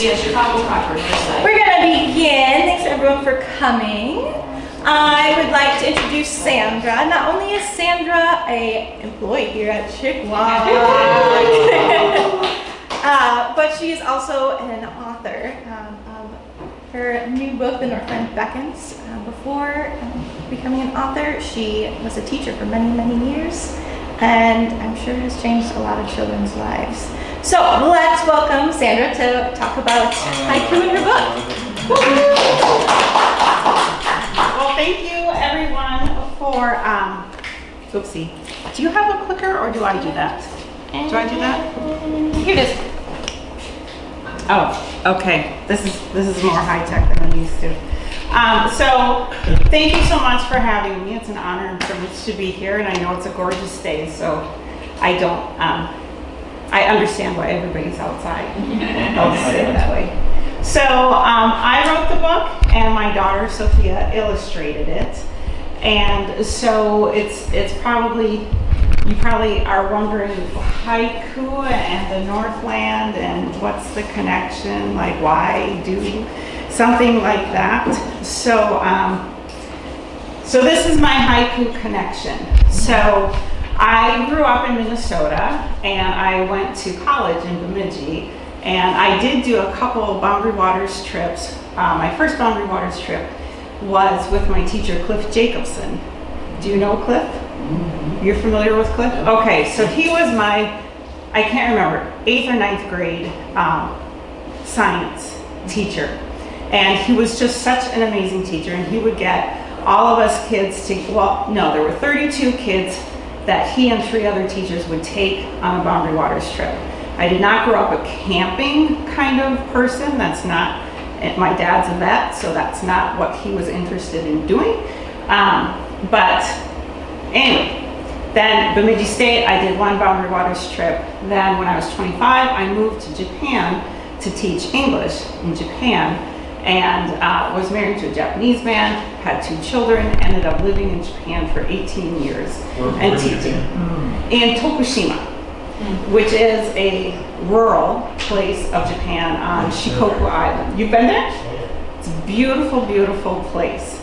Chicago proper. We're gonna begin. Thanks everyone for coming. I would like to introduce Sandra. Not only is Sandra an employee here at Chik-Wauk, but she is also an author of her new book, The Northland, Beckons. Before becoming an author, she was a teacher for many, many years, and I'm sure has changed a lot of children's lives. So let's welcome Sandra to talk about haiku in her book. Well, thank you everyone for, oopsie. Do you have a clicker or do I do that? Do I do that? Here it is. Oh, okay. This is more high tech than I'm used to. So thank you so much for having me. It's an honor and privilege to be here, and I know it's a gorgeous day, so I don't, I understand why everybody's outside. I'll just say it that way. So I wrote the book, and my daughter Sophia illustrated it, and so it's probably, you probably are wondering haiku and the Northland and what's the connection, like why do something like that. So so this is my haiku connection. So I grew up in Minnesota and I went to college in Bemidji, and I did do a couple of Boundary Waters trips. My first Boundary Waters trip was with my teacher Cliff Jacobson. Do you know Cliff? Mm-hmm. You're familiar with Cliff? Okay, so he was my, I can't remember, 8th or 9th grade science teacher. And he was just such an amazing teacher, and he would get all of us kids to, well, no, there were 32 kids that he and 3 other teachers would take on a Boundary Waters trip. I did not grow up a camping kind of person. That's not, my dad's a vet, so that's not what he was interested in doing. But anyway, then Bemidji State, I did 1 Boundary Waters trip. Then when I was 25, I moved to Japan to teach English in Japan, and was married to a Japanese man, had 2 children, ended up living in Japan for 18 years and teaching in Tokushima, which is a rural place of Japan on Shikoku Island. You've been there? It's a beautiful, beautiful place.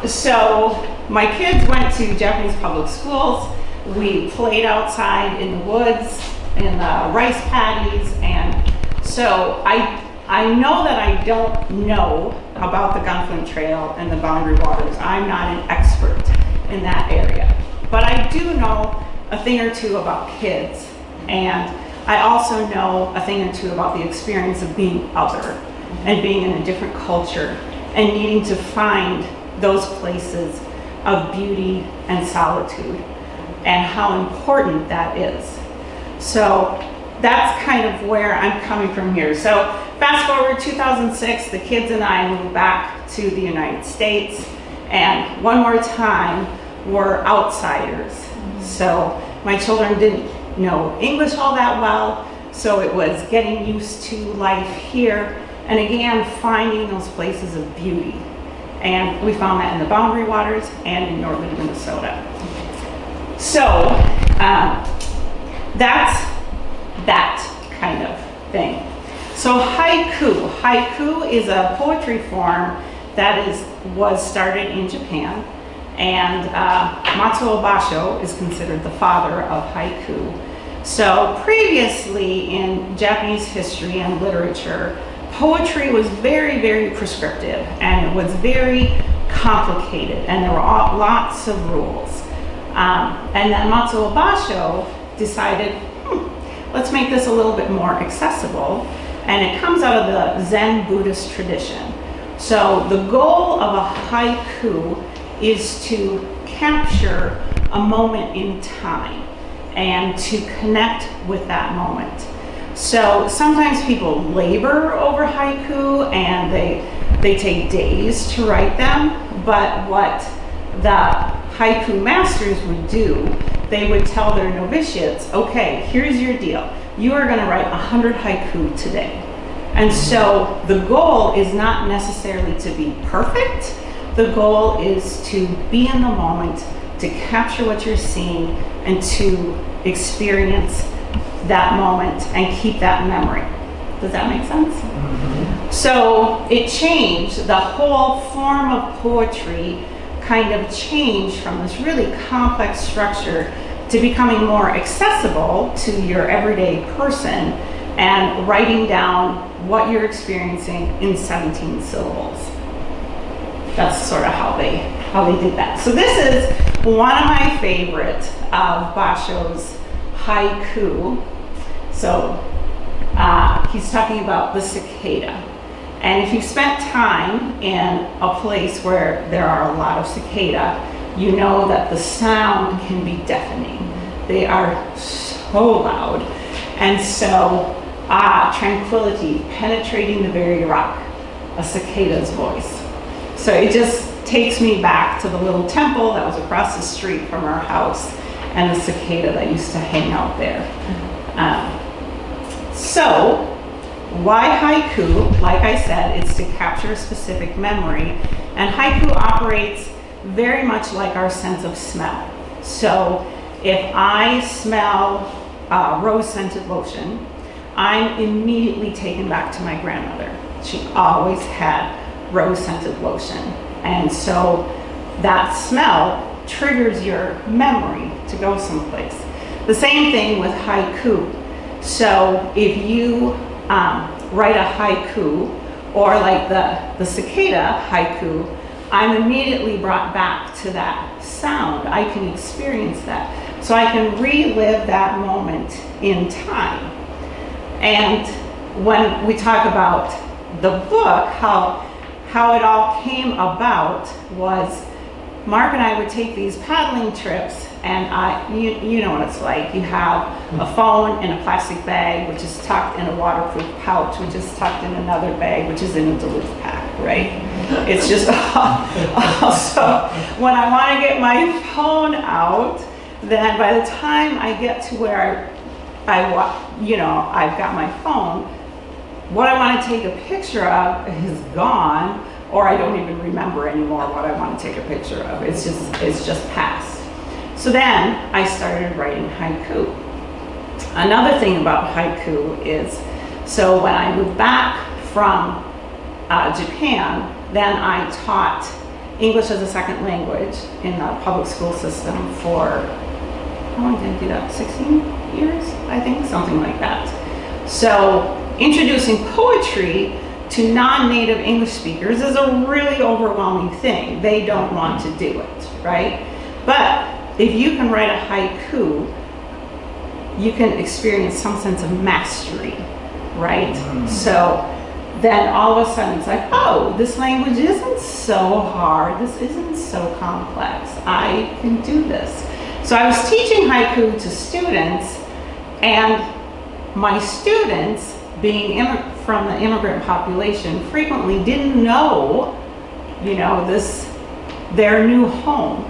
So my kids went to Japanese public schools. We played outside in the woods, in the rice paddies, and so I know that I don't know about the Gunflint Trail and the Boundary Waters. I'm not an expert in that area, but I do know a thing or two about kids, and I also know a thing or two about the experience of being other and being in a different culture and needing to find those places of beauty and solitude and how important that is. So that's kind of where I'm coming from here. So fast forward 2006, the kids and I moved back to the United States, and one more time, we're outsiders. So my children didn't know English all that well, so it was getting used to life here, and again, finding those places of beauty. And we found that in the Boundary Waters and in northern Minnesota. So that's that kind of thing. So haiku. Haiku is a poetry form that was started in Japan, and Matsuo Basho is considered the father of haiku. So previously in Japanese history and literature, poetry was very, very prescriptive, and it was very complicated, and there were lots of rules. And then Matsuo Basho decided, let's make this a little bit more accessible, and it comes out of the Zen Buddhist tradition. So the goal of a haiku is to capture a moment in time and to connect with that moment. So sometimes people labor over haiku and they take days to write them, but what the haiku masters would do, they would tell their novitiates, okay, here's your deal. You are gonna write 100 haiku today. And so the goal is not necessarily to be perfect. The goal is to be in the moment, to capture what you're seeing, and to experience that moment and keep that memory. Does that make sense? So it changed, the whole form of poetry kind of changed from this really complex structure to becoming more accessible to your everyday person and writing down what you're experiencing in 17 syllables. That's sort of how they did that. So this is one of my favorite of Basho's haiku. So he's talking about the cicada. And if you've spent time in a place where there are a lot of cicada, you know that the sound can be deafening. They are so loud. And so, tranquility, penetrating the very rock, a cicada's voice. So it just takes me back to the little temple that was across the street from our house and the cicada that used to hang out there. So, why haiku? Like I said, it's to capture a specific memory. And haiku operates very much like our sense of smell. So if I smell rose-scented lotion, I'm immediately taken back to my grandmother. She always had rose-scented lotion. And so that smell triggers your memory to go someplace. The same thing with haiku. So if you write a haiku, or like the cicada haiku, I'm immediately brought back to that sound. I can experience that. So I can relive that moment in time. And when we talk about the book, how it all came about was Mark and I would take these paddling trips, and you know what it's like. You have a phone in a plastic bag, which is tucked in a waterproof pouch, which is tucked in another bag, which is in a Duluth pack, right? It's just also, when I want to get my phone out, then by the time I get to where I've got my phone, what I want to take a picture of is gone, or I don't even remember anymore what I want to take a picture of. It's just past. So then I started writing haiku. Another thing about haiku is, so when I moved back from Japan, then I taught English as a second language in the public school system for, how long did I do that? 16 years, I think, something like that. So introducing poetry to non-native English speakers is a really overwhelming thing. They don't want to do it, right? But if you can write a haiku, you can experience some sense of mastery, right? So then all of a sudden it's like, oh, this language isn't so hard. This isn't so complex. I can do this. So I was teaching haiku to students, and my students, being from the immigrant population, frequently didn't know, their new home.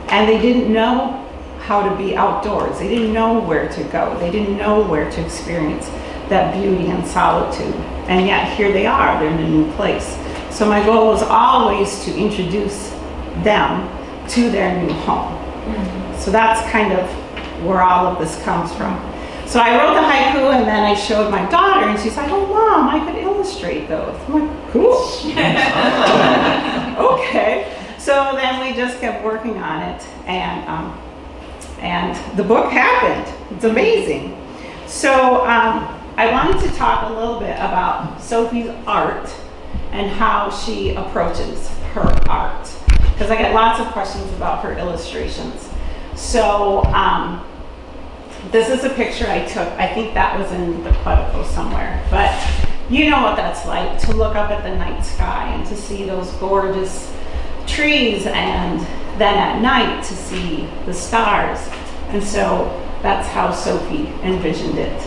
And they didn't know how to be outdoors. They didn't know where to go. They didn't know where to experience that beauty and solitude. And yet here they are, they're in a new place. So my goal was always to introduce them to their new home. So that's kind of where all of this comes from. So I wrote the haiku, and then I showed my daughter, and she's like, oh, Mom, I could illustrate those. I'm like, cool. Okay. So then we just kept working on it, and the book happened. It's amazing. So I wanted to talk a little bit about Sophie's art and how she approaches her art, because I get lots of questions about her illustrations. So this is a picture I took. I think that was in the Quetico somewhere, but you know what that's like, to look up at the night sky and to see those gorgeous trees, and then at night to see the stars. And so that's how Sophie envisioned it.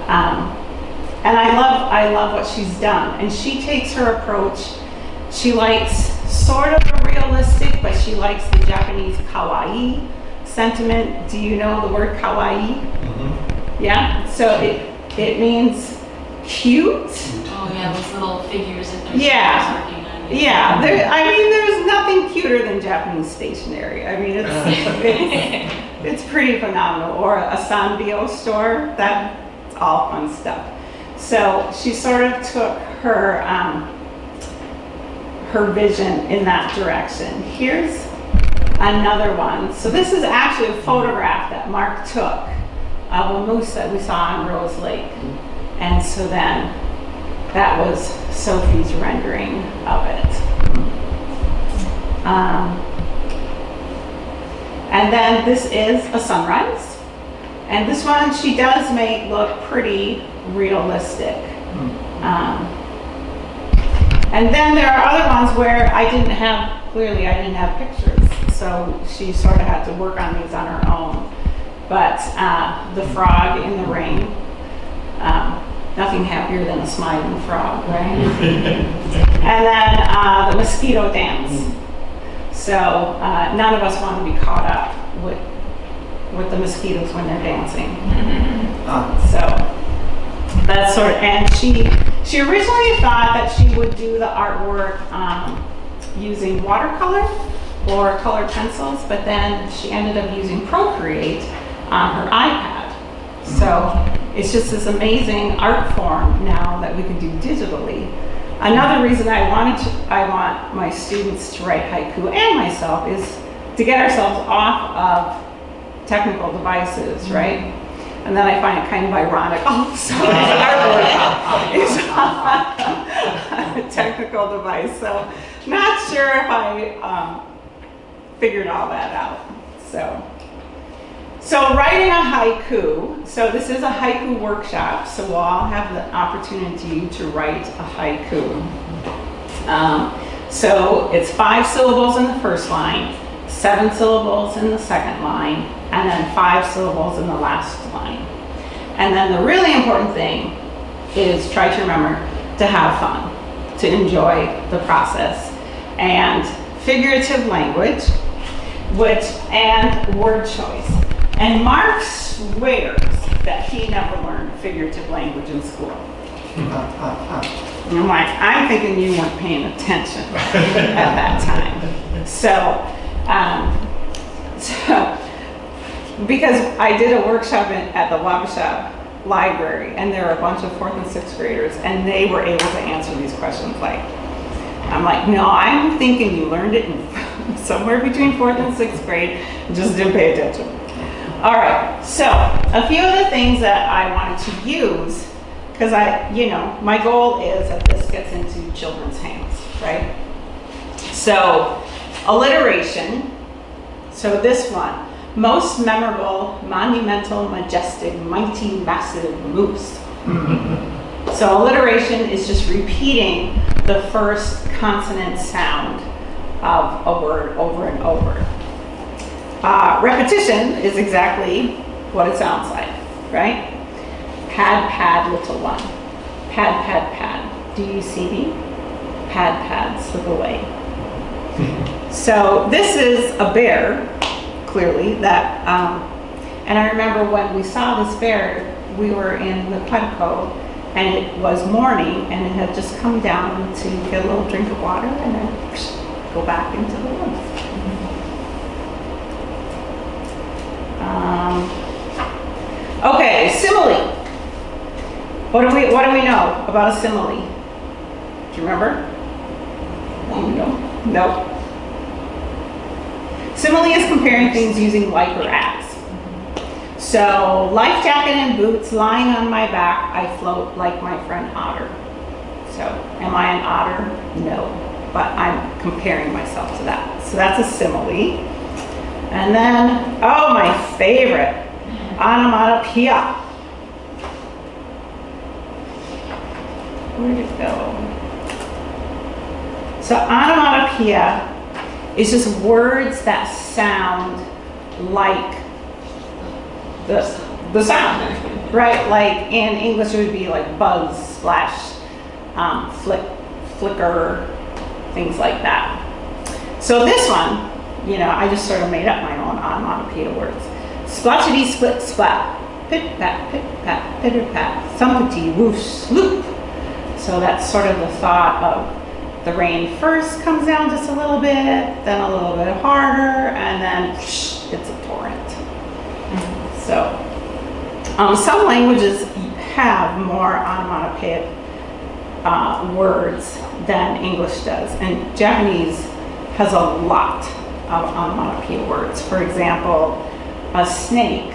And I love what she's done. And she takes her approach. She likes sort of a realistic, but she likes the Japanese kawaii sentiment. Do you know the word kawaii? Yeah? So it means cute. Oh yeah, those little figures that they're working on. Yeah, there's nothing cuter than Japanese stationery. I mean, it's pretty phenomenal. Or a Sanrio store, that's all fun stuff. So she sort of took her her vision in that direction. Here's another one. So this is actually a photograph that Mark took of a moose that we saw on Rose Lake. And so then that was Sophie's rendering of it. And then this is a sunrise. And this one she does make look pretty realistic. And then there are other ones where I didn't have pictures. So she sort of had to work on these on her own. But the frog in the rain, nothing happier than a smiling frog, right? And then the mosquito dance. So none of us want to be caught up with the mosquitoes when they're dancing. So that's sort of, and she originally thought that she would do the artwork using watercolor or colored pencils, but then she ended up using Procreate on her iPad. So it's just this amazing art form now that we can do digitally. Another reason I want my students to write haiku and myself is to get ourselves off of technical devices, right? And then I find it kind of ironic. Oh, so artwork is on a technical device. So not sure if I figured all that out. So writing a haiku. So this is a haiku workshop. So we'll all have the opportunity to write a haiku. So it's 5 syllables in the first line, 7 syllables in the second line, and then 5 syllables in the last line. And then the really important thing is try to remember to have fun, to enjoy the process, and figurative language, and word choice. And Mark swears that he never learned figurative language in school. And I'm like, I'm thinking you weren't paying attention at that time. So because I did a workshop at the Wabasha Library, and there were a bunch of 4th and 6th graders, and they were able to answer these questions. I'm like, no, I'm thinking you learned it in somewhere between 4th and 6th grade, just didn't pay attention. All right, so a few of the things that I wanted to use, because my goal is that this gets into children's hands, right? So alliteration. So this one, most memorable, monumental, majestic, mighty, massive moose. So alliteration is just repeating the first consonant sound of a word over and over. Repetition is exactly what it sounds like, right? Pad, pad, little one. Pad, pad, pad. Do you see me? Pad, pad, slip away. So this is a bear, clearly, that, and I remember when we saw this bear, we were in the Quetico, and it was morning, and it had just come down to get a little drink of water, and then go back into the woods. Okay, simile. What do we know about a simile? Do you remember? No. Simile is comparing things using like or as. So, life jacket and boots, lying on my back, I float like my friend Otter. So, am I an otter? No, but I'm comparing myself to that. So that's a simile. And then, oh, my favorite, onomatopoeia. Where'd it go? So onomatopoeia is just words that sound like the sound, right? Like in English it would be like buzz, splash, flicker, things like that. So this one, I just sort of made up my own onomatopoeia words. Splotchety, split, splat, pit, pat, pitter, pat, thumpety, whoosh, sloop. So that's sort of the thought of the rain first comes down just a little bit, then a little bit harder, and then it's a torrent. So some languages have more onomatopoeic words than English does. And Japanese has a lot of onomatopoeic words. For example, a snake,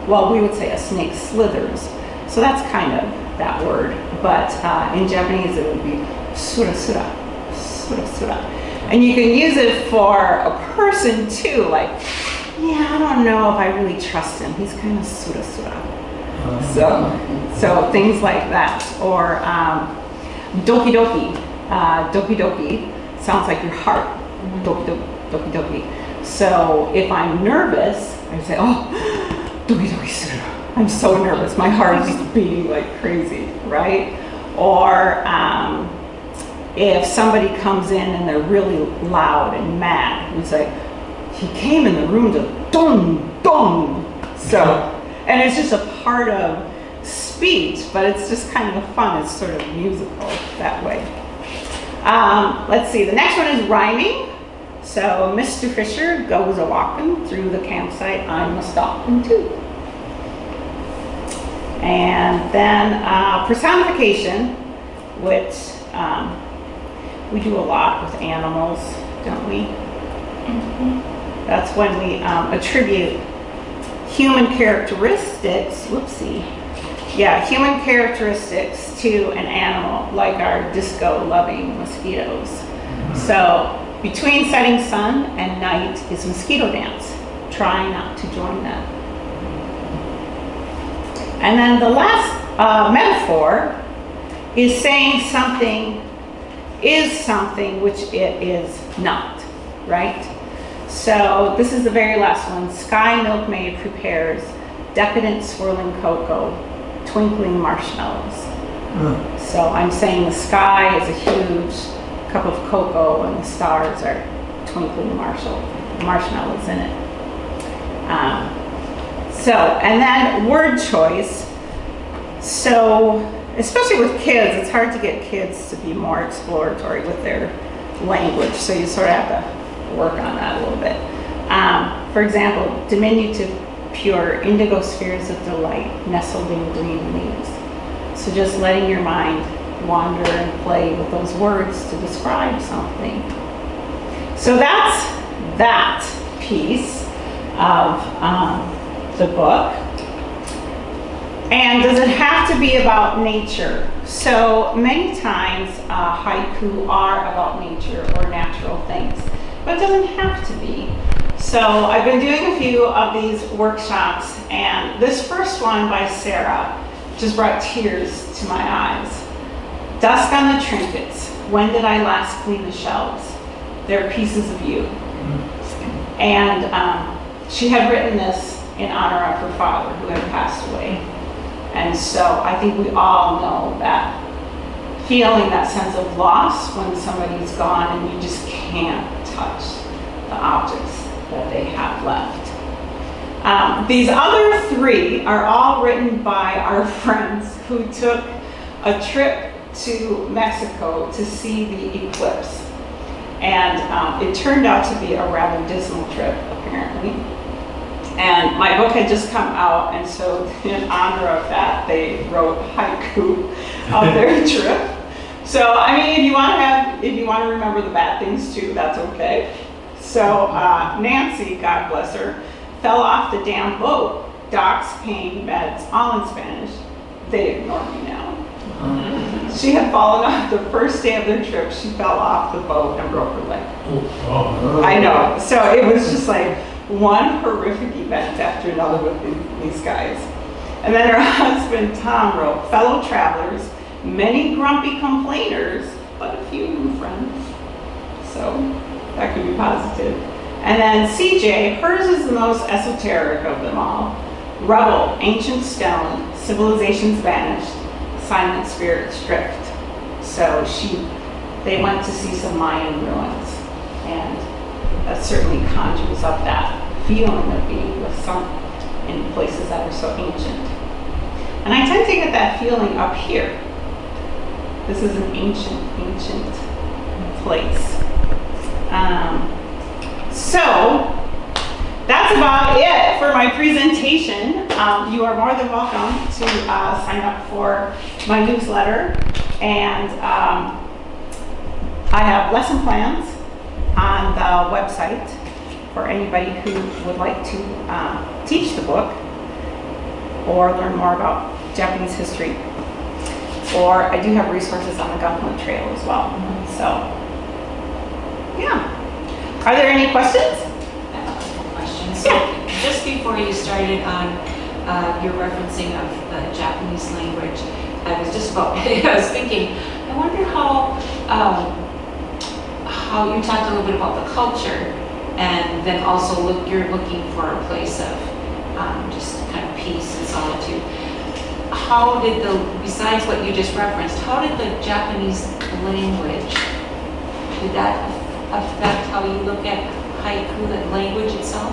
well, we would say a snake slithers. So that's kind of that word. But in Japanese, it would be sura sura, sura sura. And you can use it for a person too, like, yeah, I don't know if I really trust him. He's kind of sura sura. So things like that. Or doki doki. Doki doki sounds like your heart. Doki doki, doki doki. So if I'm nervous, I say, oh, doki doki suru. I'm so nervous. My heart is beating like crazy, right? Or if somebody comes in and they're really loud and mad, we say, he came in the room to dong, dong. So, and it's just a part of speech, but it's just kind of fun. It's sort of musical that way. Let's see, the next one is rhyming. So Mr. Fisher goes a-walking through the campsite, I'm a-stalking too. And then personification, which we do a lot with animals, don't we? Mm-hmm. That's when we attribute human characteristics, human characteristics to an animal, like our disco-loving mosquitoes. So between setting sun and night is mosquito dance. Try not to join them. And then the last metaphor is saying something is something which it is not, right? So this is the very last one. Sky milkmaid prepares decadent swirling cocoa, twinkling marshmallows. So I'm saying the sky is a huge cup of cocoa and the stars are twinkling marshmallows in it. And then word choice. So especially with kids, it's hard to get kids to be more exploratory with their language. So you sort of have to work on that a little bit. For example, diminutive pure indigo spheres of delight nestled in green leaves. So just letting your mind wander and play with those words to describe something. So that's that piece of the book. And does it have to be about nature? So many times haiku are about nature or natural things, but it doesn't have to be. So I've been doing a few of these workshops, and this first one by Sarah just brought tears to my eyes. Dusk on the trinkets. When did I last clean the shelves? They're pieces of you. And she had written this in honor of her father who had passed away. And so I think we all know that feeling, that sense of loss when somebody's gone and you just can't touch the objects that they have left. These other three are all written by our friends who took a trip to Mexico to see the eclipse. And it turned out to be a rather dismal trip, apparently. And my book had just come out, and so in honor of that, they wrote haiku of their trip. So, I mean, if you want to remember the bad things too, that's okay. So Nancy, God bless her, fell off the damn boat. Docks, pain, beds, all in Spanish. They ignore me now. She had fallen off the first day of their trip. She fell off the boat and broke her leg. I know. So it was just like one horrific event after another with these guys. And then her husband, Tom, wrote, fellow travelers, many grumpy complainers, but a few new friends. So that could be positive. And then CJ, hers is the most esoteric of them all. Rubble, ancient stone, civilizations vanished, silent spirits drift. So they went to see some Mayan ruins, and that certainly conjures up that feeling of being with some in places that are so ancient. And I tend to get that feeling up here. This is an ancient place. So that's about it for my presentation. You are more than welcome to sign up for my newsletter, and I have lesson plans on the website for anybody who would like to teach the book or learn more about Japanese history. Or I do have resources on the Gunpoint Trail as well. So, yeah. Are there any questions? I have a couple questions. So just before you started on your referencing of the Japanese language, I was just about, I was thinking, I wonder how you talked a little bit about the culture, and then also you're looking for a place of just kind of peace and solitude. How did besides what you just referenced, how did the Japanese language, did that affect how you look at haiku, that language itself?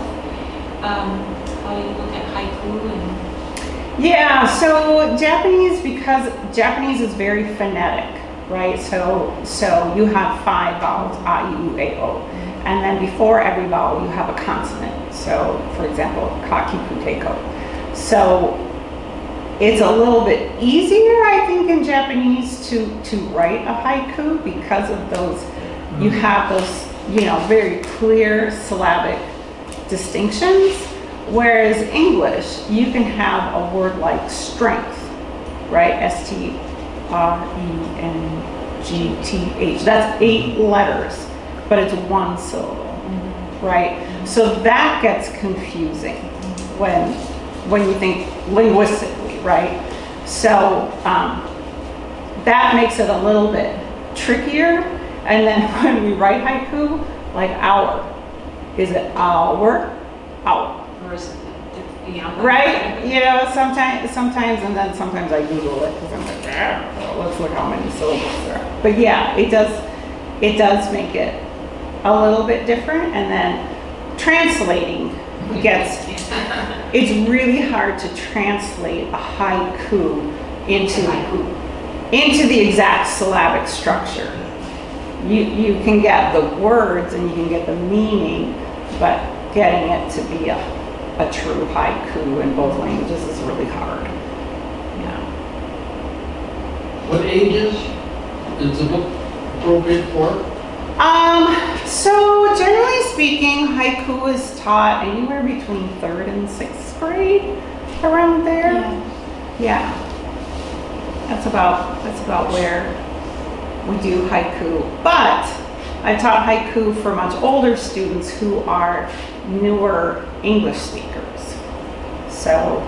How you look at haiku and... Yeah, so Japanese, because Japanese is very phonetic, right? So you have 5 vowels, a, I, u, a, o. And then before every vowel, you have a consonant. So, for example, ka, ki, ku, ke, ko. So it's a little bit easier, I think, in Japanese to write a haiku because of those, you have those, very clear syllabic distinctions. Whereas English, you can have a word like strength, right? S-T-R-E-N-G-T-H. That's 8 letters, but it's 1 syllable, right? So that gets confusing when you think linguistically, right? So that makes it a little bit trickier. And then when we write haiku, like hour, is it hour? Hour. Right? Sometimes, and then sometimes I Google it because I'm like, let's look how many syllables there are. But yeah, it does make it a little bit different. And then translating it's really hard to translate a haiku into the exact syllabic structure. You can get the words and you can get the meaning, but getting it to be a true haiku in both languages is really hard. Yeah. What ages is the book appropriate for? So generally speaking, haiku is taught anywhere between 3rd and 6th grade, around there. Yeah. That's about where we do haiku. But I taught haiku for much older students who are newer English speakers. So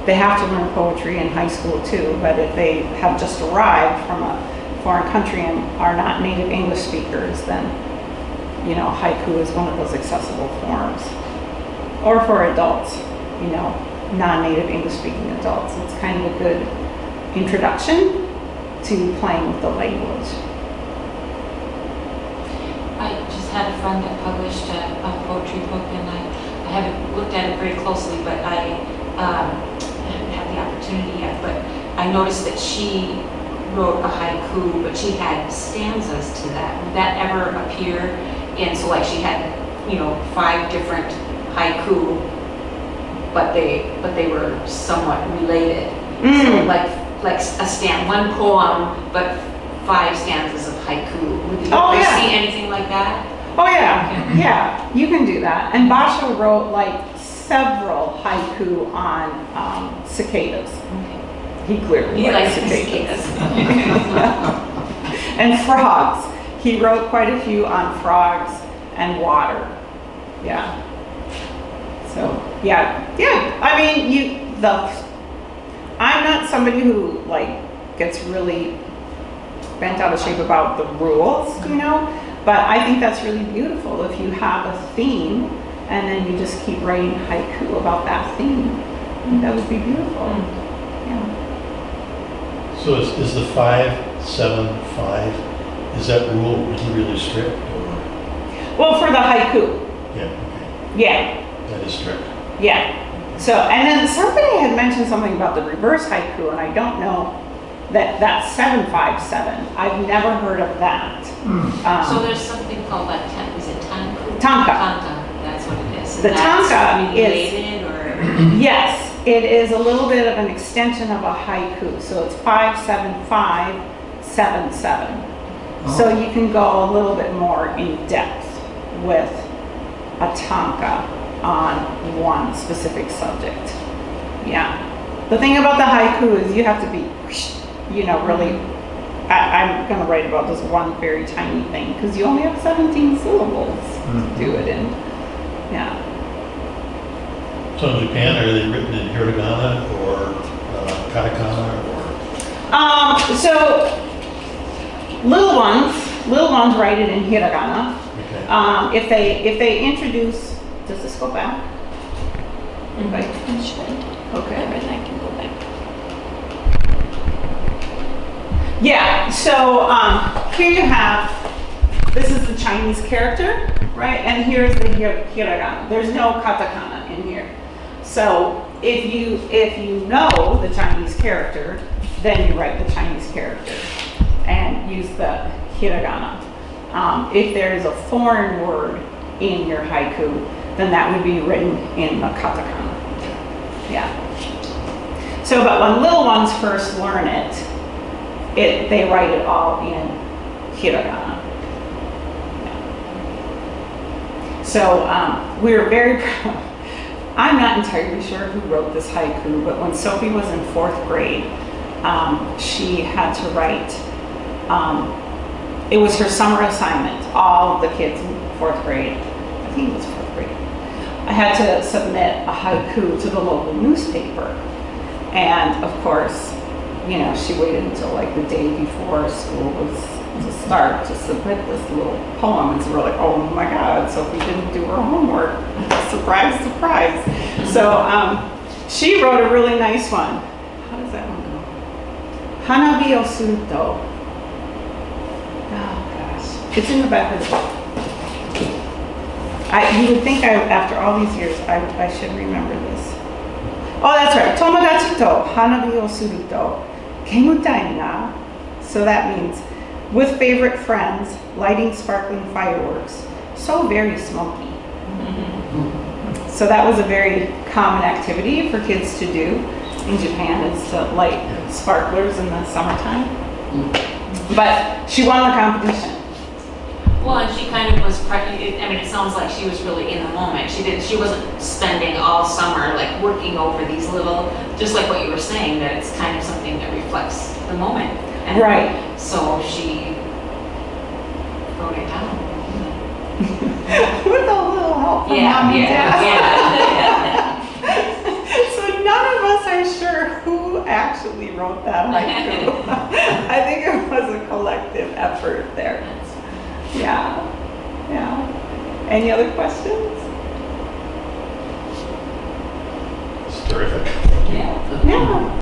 they have to learn poetry in high school too, but if they have just arrived from a foreign country and are not native English speakers, then haiku is one of those accessible forms. Or for adults, non-native English speaking adults, it's kind of a good introduction to playing with the language. I just had a friend that published a poetry book, and I haven't looked at it very closely, but I haven't had the opportunity yet. But I noticed that she wrote a haiku, but she had stanzas to that. Would that ever appear in? So like she had, 5 different haiku, but they were somewhat related. So like one poem, but 5 stanzas of haiku. Would you see anything like that? Oh yeah, okay. Yeah, you can do that. And Basho wrote like several haiku on cicadas. Okay. He clearly likes cicadas. Yeah. And frogs. He wrote quite a few on frogs and water. Yeah. So yeah. I mean, I'm not somebody who gets really bent out of shape about the rules, but I think that's really beautiful if you have a theme and then you just keep writing haiku about that theme. I think that would be beautiful. Yeah. So is the 5-7-5, is that rule really strict? Or? Well, for the haiku. Yeah. Okay. Yeah. That is strict. Yeah. So, and then somebody had mentioned something about the reverse haiku, and I don't know that's 7-5-7. I've never heard of that. So there's something called is it tanku? Tanka. Tanka, that's what it is. this? The And that's tanka is- related, or? Yes, it is a little bit of an extension of a haiku. So it's 5-7-5-7-7. So you can go a little bit more in depth with a tanka on one specific subject. Yeah. The thing about the haiku is you have to be, really, I'm going to write about this one very tiny thing because you only have 17 syllables to do it in. Yeah. So in Japan, are they written in hiragana or katakana or? So little ones write it in hiragana. Okay. If they introduce, does this go back? Right. It should. Okay. And I can go back. Yeah, so here you have, this is the Chinese character, right? And here's the hiragana. There's no katakana in here. So if you know the Chinese character, then you write the Chinese character and use the hiragana. If there is a foreign word in your haiku, then that would be written in the katakana. Yeah. So, but when little ones first learn it, they write it all in hiragana. Yeah. So we're very proud. I'm not entirely sure who wrote this haiku, but when Sophie was in 4th grade, she had to write, it was her summer assignment, all the kids in 4th grade, I think it was 4th grade, I had to submit a haiku to the local newspaper. And of course, she waited until like the day before school was to start to submit this little poem. And so we're like, oh my God, Sophie didn't do her homework. Surprise, surprise. So she wrote a really nice one. How does that one go? Hanabi o suruto. Oh gosh. It's in the back of the book. You would think after all these years, I should remember this. Oh, that's right. Tomodachi to hanabi o suru to kemutai na. So that means with favorite friends, lighting sparkling fireworks. So very smoky. So that was a very common activity for kids to do in Japan, is to light sparklers in the summertime. But she won the competition. Well, and she kind of was, it sounds like she was really in the moment. She wasn't spending all summer like working over these little, just like what you were saying, that it's kind of something that reflects the moment. And Right. so she wrote it down. With a little help from mom and dad. So none of us are sure who actually wrote that haiku. I think it was a collective effort there. Yeah. Any other questions? It's terrific. Yeah. Yeah.